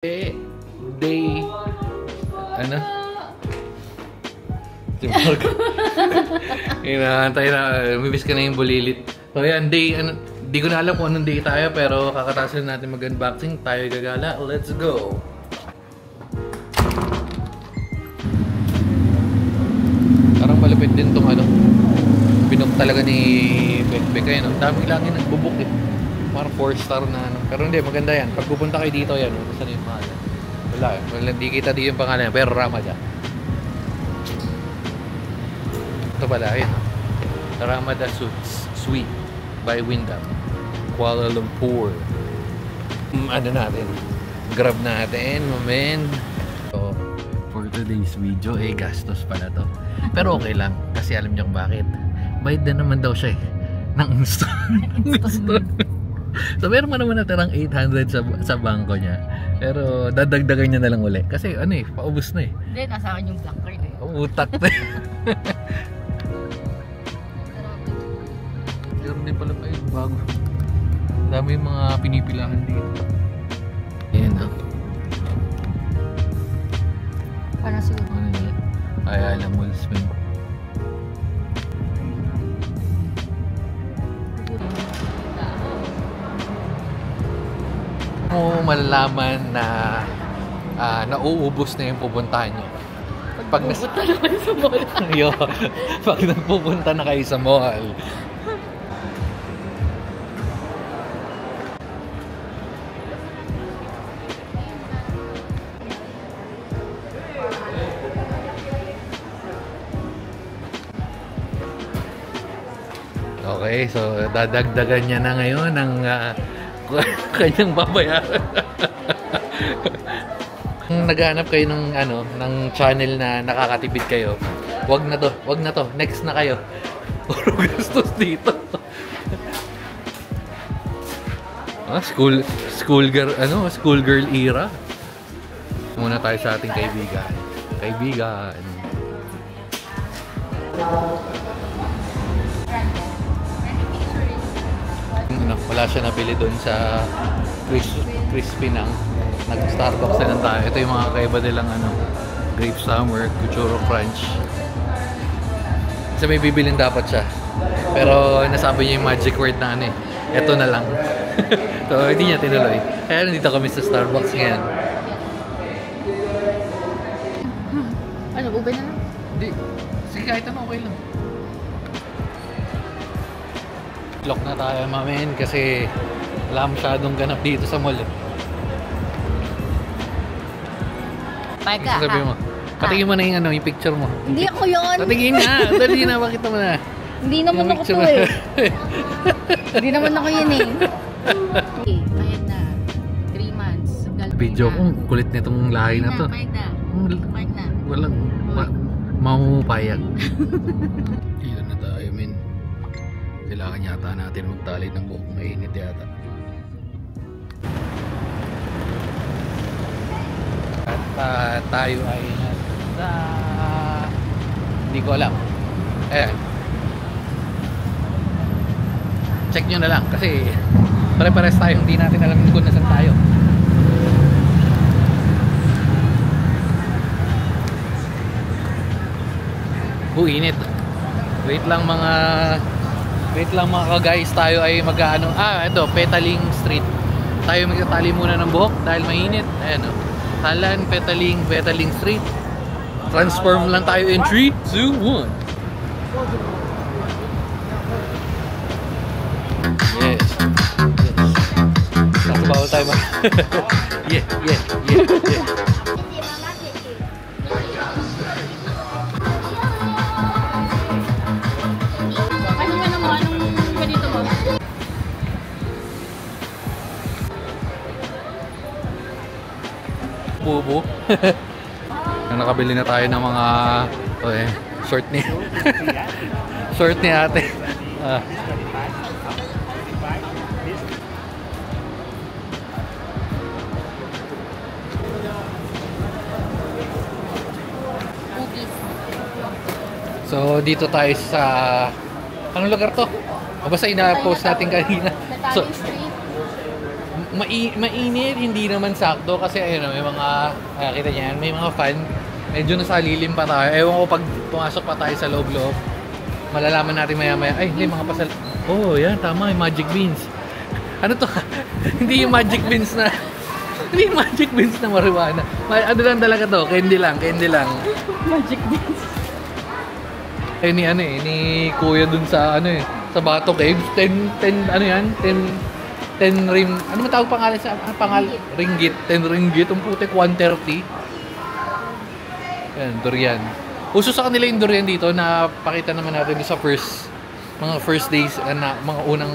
Day ano? Si Mark. Inaantay na, umibis ka na yung bulilit. So yan, day, ano, di ko na alam kung anong day tayo, pero kakatasin natin mag-unboxing. Tayo gagala, let's go! Parang malupit din tong ano, binok talaga ni Bekbek ayun. Dami lang yung nagbubuk eh. Parang 4-star na ano. Pero hindi, maganda yan. Pag pupunta kayo dito yan, saan yung pangalan? Wala eh. Wala, hindi kita di yung pangalan. Pero Ramada. Ito pala, ayun. Ramada Suite by Wyndham, Kuala Lumpur. Ano natin? Grab natin, mamen. So, for today's video, gastos pala to. Pero okay lang. Kasi alam niyo kung bakit. Bayad na naman daw siya eh. Nang install. So meron man naman natirang 800 sa bangko niya. Pero dadagdagan niya na lang uli. Kasi ano eh, paubos na eh. Hindi, nasa akin yung black card eh. Utak na eh. Meron din pala tayo bago. Dami yung mga pinipilahan dito. Ayan o. Parang siguro. Ano yun? Ayala Molesman. Mo malalaman na nauubos na yung pupuntahan nyo. Pag pupunta na kayo sa mall. Yo, pag nagpupunta na kayo sa mall. Okay, so dadagdagan niya na ngayon ng kanyang babayaran. Kung naghahanap kayo ng ano, ng channel na nakakatipid kayo, wag na to, next na kayo. Puro gastos dito. School girl era. Muna tayo sa ating kaibigan. Wala siya nabili doon sa crispy nang nag-Starbucks na lang tayo. Ito yung mga kaiba nilang ano, Grape Summer, Kuchuro Crunch. Kasi may bibilin dapat siya. Pero nasabi niya yung magic word na ano eh. Ito na lang. So hindi niya tinuloy. Kaya nandito kami sa Starbucks ngayon. Ano, ube na lang? Hindi. Sige, kahit ano, okay lang. Lock na tayo, mamen, kasi wala masyadong ganap dito sa mall. Paika, sabi mo, patingin mo na yung, ano, yung picture mo. Hindi ako yun. Patingin na, dali na, makita mo na. Hindi naman ako to eh. Hindi naman ako yun eh. Okay, bayad na. 3 months. Video ko, kulit nitong lahi na to. Bayad na. Walang mamupayag. Ilan na tayo, men. Kailangan yata natin magtali ng buhok, mainit yata. At tayo ay nasa... Hindi ko alam. Ayan. Check nyo na lang kasi pare-pares tayo. Hindi natin alam kung nasan tayo. Init. Wait lang mga ka-guys, tayo ay mag-ano, ito, Petaling Street. Tayo magtatali muna ng buhok dahil mainit. Ayan o. Talan, Petaling Street. Transform lang tayo in 3, 2, 1. Yes. Nasa bawal tayo mag... Yeah. Bubo. Nakabili na tayo ng mga short ni ate. So dito tayo sa anong lugar to? O basta ina-post natin kanina. So, mainit, hindi naman sakto kasi ayun, may mga, kita niyo yan, may mga fan. Medyo nasa lilim pa tayo. Ewan ko pag pumasok pa tayo sa loob-loob, malalaman natin maya-maya, ay, hindi, mga pasal... Oh, yan, tama, yung magic beans. Ano to? Hindi yung magic beans na... Hindi yung magic beans na marijuana. Ano lang talaga to? Candy lang. Magic beans. Eh, ni Kuya dun sa, sa Bato Caves. 10 rim... Ano man tawag pangalan sa... Ringgit. 10 ringgit. Ang putik, 130. Yan, durian. Uso sa kanila yung durian dito na pakita naman natin sa mga first days, mga unang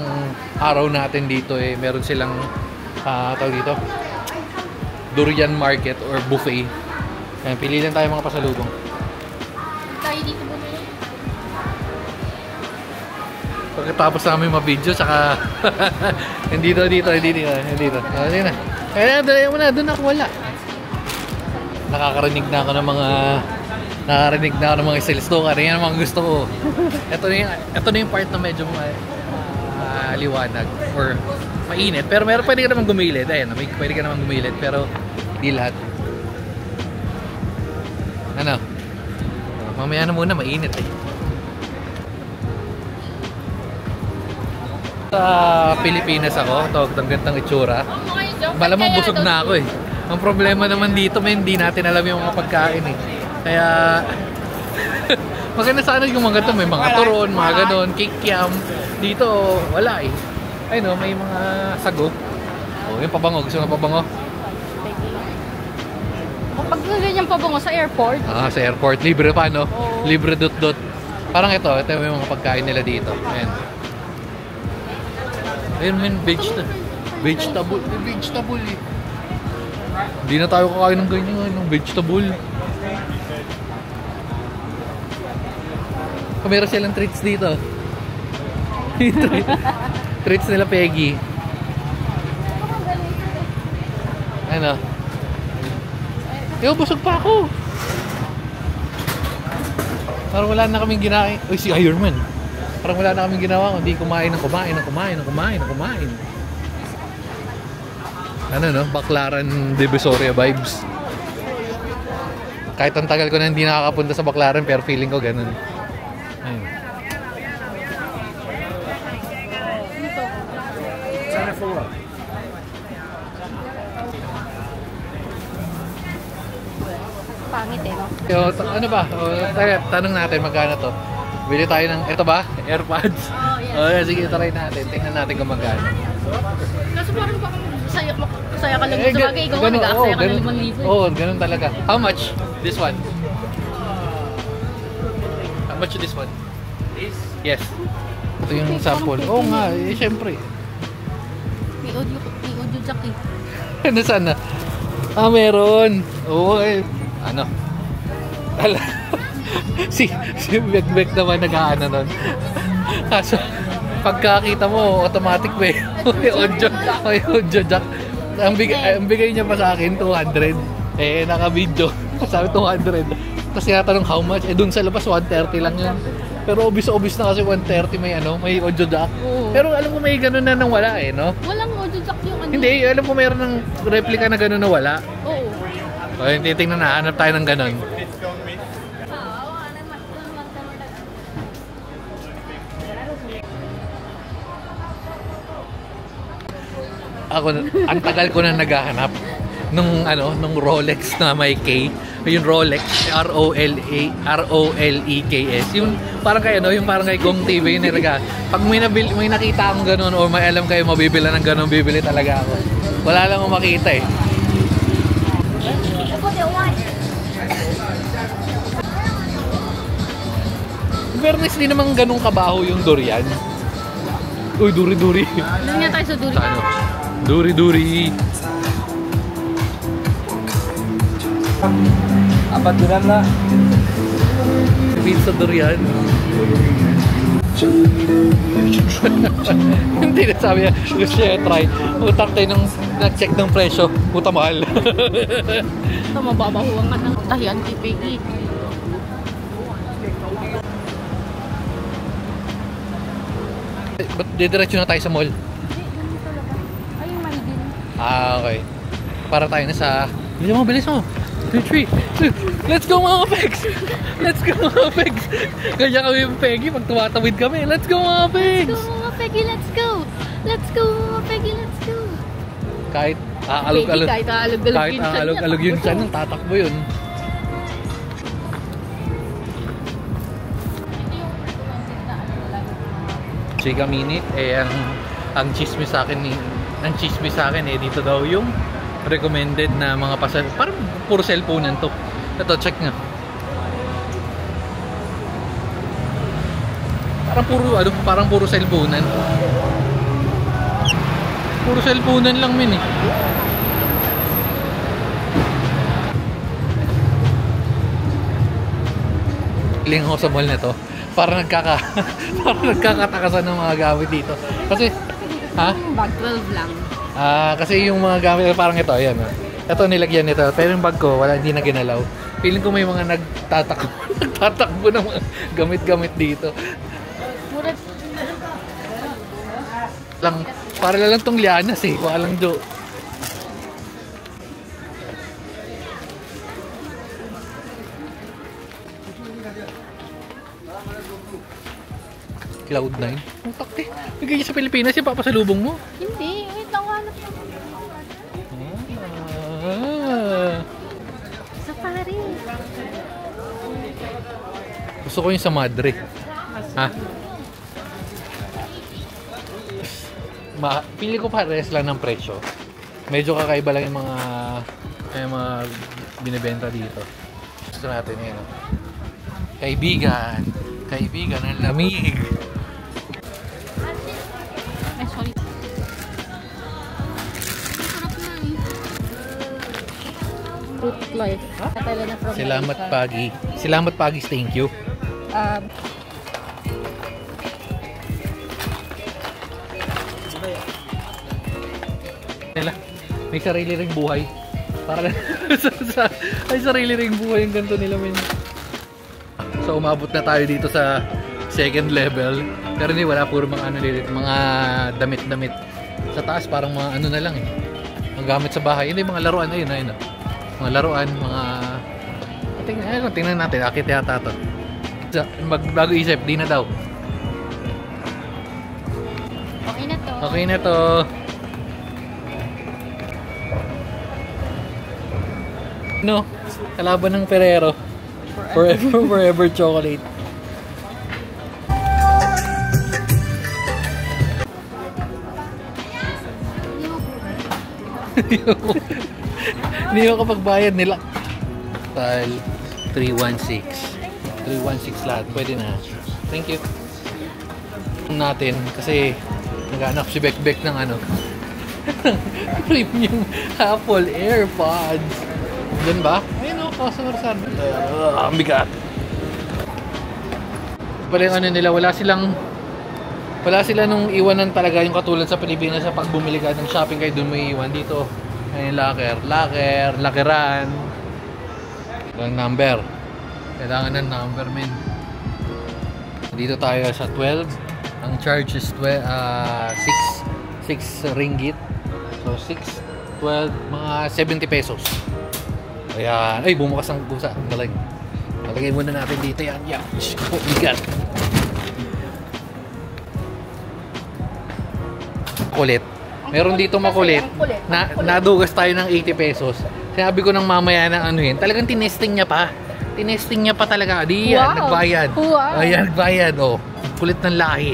araw natin dito meron silang tawag dito durian market or buffet. Ayan, pili lang tayo mga pasalubong. Tayo dito bumili. Pagkatapos namin ma-video, saka dito. Ayun na. Ayun na, doon ako wala. Nakakarinig na ako ng mga sales talker. Yan ang mga gusto ko. Ito na yung part na medyo liwanag or mainit. Pero pwede ka naman gumilid. Ayan, pwede ka naman gumilid. Pero hindi lahat. Ano? Mamaya na muna, mainit Sa Pilipinas ako, ang gandang itsura. Malamang busog na ako Ang problema naman dito, hindi natin alam yung mga pagkain Kaya maganda sana yung mga ganito, may mga turon, mga ganon, kikiam. Dito wala Ay no, may mga sago. Oh, yung pabango, gusto mo pabango? Pag ganyan pabango sa airport. Sa airport, libre pa no? Oo. Libre dot. Parang ito may mga pagkain nila dito. Ayan. Ayun, vegetable. Hindi na tayo kakain ng ganyan, ng vegetable. Meron silang treats dito. Treats nila Peggy. Ano? Busog pa ako. Parang wala na kaming ginawa. Uy, si Ironman. Parang wala na kaming ginawa kundi kumain. Ano no? Baclaran Divisoria vibes. Kahit ang tagal ko na hindi nakakapunta sa Baclaran, pero feeling ko ganun. Ayun. Pangit no? Ano ba? Tanong natin magkano to. Bili tayo ng, ito ba? AirPods? Yeah. Sige, try natin. Tingnan natin kung magkano. Kaso parang baka masaya ka lang sa bagay. Ikaw nag-aksaya ka ng 5,000. Ganun talaga. How much? This one? How much this one? This? Yes. Ito yung sample. Oo nga, syempre. May audio jack Ano sana? Meron. Oo, ano? si Begbek naman nag-aano nun. Kaso, pagkakita mo, automatic may audio jack. Ang bigay niya pa sa akin, 200. Naka-video. Sabi 200. Tapos tinatanong how much? Dun sa labas, 130 lang yun. Pero obvious na kasi 130 may audio jack. Oo. Pero alam ko may ganun na nang wala no? Walang audio jack yung Hindi, alam ko mayroon ng replica na ganun na wala. Oo. Titingnan na, hanap tayo ng ganun. Ako, ang tagal ko na naghahanap nung Rolex na may K. Yung Rolex, ROLEKS. Yung parang kayo, yung parang kay Gong TV yung nilaga. Pag may nakita akong ganun o may alam kayo mabibila ng ganun, bibili talaga ako. Wala lang akong makita In fairness, di naman ganun kabaho yung durian. Uy, duri-duri. Doon nga tayo sa duri. Ano? Duri-duri. Apat duran na. Pizza durian. Hindi na sabi niya, gusto niya try. Utak tayo nung nag-check ng presyo. Puta mahal. Ito, mababahuan ka ng tahian kay Peggy. Ba't didiretso na tayo sa mall? Ay, mali din. Okay. Para tayo na sa... Bilis mo. 2, 3. Let's go mga pegs! Let's go mga pegs! Kaya kami yung Peggy pag tumatawid kami. Let's go mga pegs! Let's go mga Peggy, let's go! Let's go mga Peggy, let's go! Kahit aalog-alog. Kahit aalog-alog Kahit yun. aalog-alog yun siya nang tatakbo yun. Chika minute, ang chismis sa akin dito daw yung recommended na mga pasal. Parang puro cellphone to. Ito, check nga. Parang puro cellphone. Puro cellphone lang min eh. Feeling ako sa mall na to. Parang nagkakatakasan ng mga gamit dito. Kasi, Bag 12 lang. kasi yung mga gamit, parang ito, ayan. Ito nilagyan nito. Pero yung bag ko, hindi na ginalaw. Feeling ko may mga nagtatakbo ng mga gamit-gamit dito. Para lang tong lianas eh. Walang do. Cloud9. Ang takti. Bigay sa Pilipinas yung papasalubong mo. Hindi. Wait lang. Hanap lang. Safari. Gusto ko yung sa Madre. Ha? Pili ko pares lang ng presyo. Medyo kakaiba lang yung mga binibenta dito. Gusto natin yun. Kaibigan ng lamig. Ay, sorry. Sarap na eh. Fruit life. Salamat Pagi, thank you. May sarili ring buhay. Para ay sarili ring buhay yung ganito nila min. So umabot na tayo dito sa second level. Pero hindi, wala puro mga damit-damit. Sa taas parang mga ano na lang eh. Mga gamit sa bahay. Hindi, mga laruan ayun. Mga laruan, mga tingnan natin, akit yata to. Bago isip, di na daw. Okay na to. No, kalaban ng Ferrero. Forever chocolate. Hindi mo kapag bayad nila. Tile 316. 316 lahat. Pwede na. Thank you. Natin kasi naghanap si Bekbek ng premium Apple AirPods. Doon ba? Ayun customer service. Ang bigat. Pala yung nila, wala sila nung iwanan talaga yung katulad sa Pilipinas sa pag bumili ka ng shopping kayo doon mo iiwan dito. Ayun, lockeran. Ang number. Kailangan ng number, men. Dito tayo sa 12. Ang charge is 6 ringgit. So 6, 12, mga 70 pesos. Ayan. Ay, bumukas ang gusa. Ang galing. Lagay muna natin dito yan. Yan. Oh, bigat. Kulit. Meron dito makulit. Nadugas tayo ng 80 pesos. Sinabi ko ng mamaya ng talagang tinesting niya pa. Tinesting niya pa talaga. Di yan. Wow. Nagbayad. Wow. Ayan, nagbayad. Oh. Kulit ng lahi.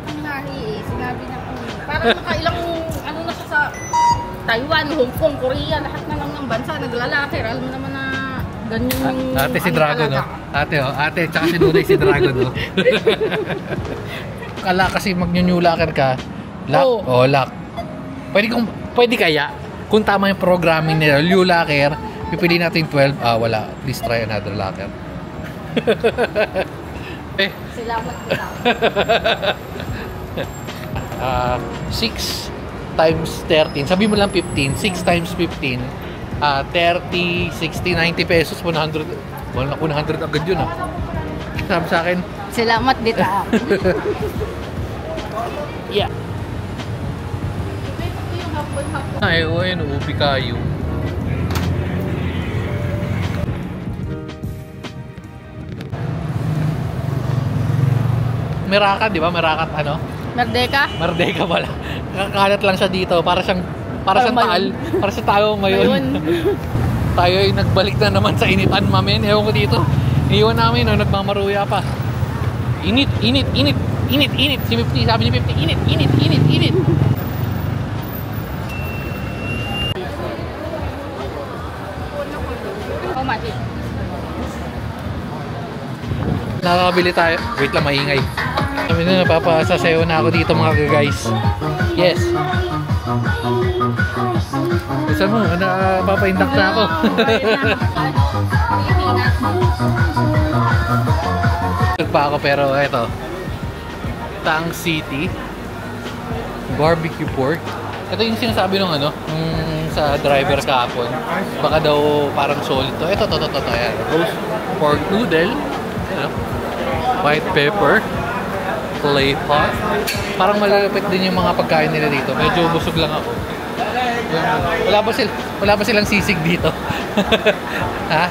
Ang lahi eh. Sinabi na po. Parang nakailang na siya sa Taiwan, Hong Kong, Korea, lahat na lang ng bansa naglalakir. Alam mo naman na ganyan yung ate si Dragon, no? Ate, tsaka si Duday si Dragon, no? Kala kasi mag-new-locker ka, lock, lock. Pwede kaya, kung tama yung programming nila, new locker, pipili natin 12, wala, please try another locker. Salamat kita. 6 times 13, sabi mo lang 15, 6 times 15, 30, 60, 90 pesos, 100, 100 agad yun sabi sa akin. Salamat dita. Yeah. Ay, o yun, ubi kayo. Merakat, di ba? Merakat ano? Merdeka? Merdeka pala. Kakalat lang siya dito para siyang taal. Para sa tao ngayon. Tayo ay nagbalik na naman sa initan, mamen. Ewan ko dito. Iwan namin, no, nagmamaruya pa. Init. Si 50, sabi ni 50, init. Oh, mati. Nakakabili tayo. Wait lang, maingay. Sabi na, napapasasayaw na ako dito mga guys. Yes. Isa mo, napapaindak na ako. Pa ako pero eto. Tang City barbecue pork. Ito yung sinasabi nung ano, sa driver kahapon. Baka daw parang solid to. Ito. Ayan. Roast pork noodle. Ayan. White pepper. Clay pot. Parang malalapit din yung mga pagkain nila dito. Medyo busog lang ako. Wala ba silang sisig dito? Ha?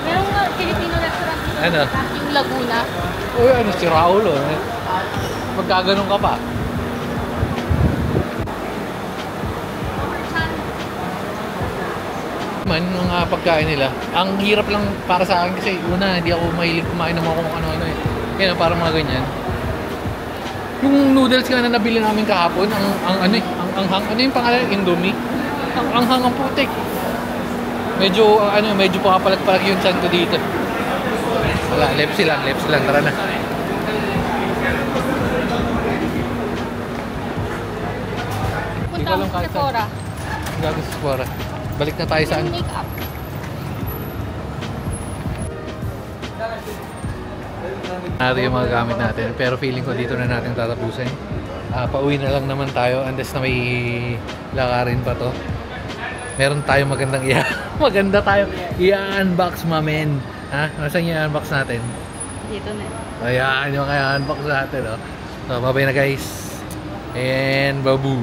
Meron nga Filipino restaurant dito. Ano? Yung Laguna. Uy, ano si Raulo? Magkaganon ka pa. Man, mga pagkain nila. Ang hirap lang para sa akin kasi una, hindi ako mahilig kumain ng mga kung ano-ano eh. Kaya parang mga ganyan. Yung noodles nga na nabili namin kahapon, ang anghang, ano yung pangalan? Indomie? Ang anghang ang putik. Medyo pumapalag-palag yung chan ko dito. Wala, lepsi lang, tara na. Punta ako sa Sephora. Gago sa Sephora. Balik na tayo saan? Make up. Ito yung mga gamit natin. Pero feeling ko dito na natin tatapusin. Pauwi na lang naman tayo. Unless na may lakarin pa to. Meron tayo magandang maganda tayo i-unbox, mamen. Ha? Nasaan yung unbox natin? Dito na. Ayan yung kaya unbox natin. Oh. So, bye-bye na guys. And babu.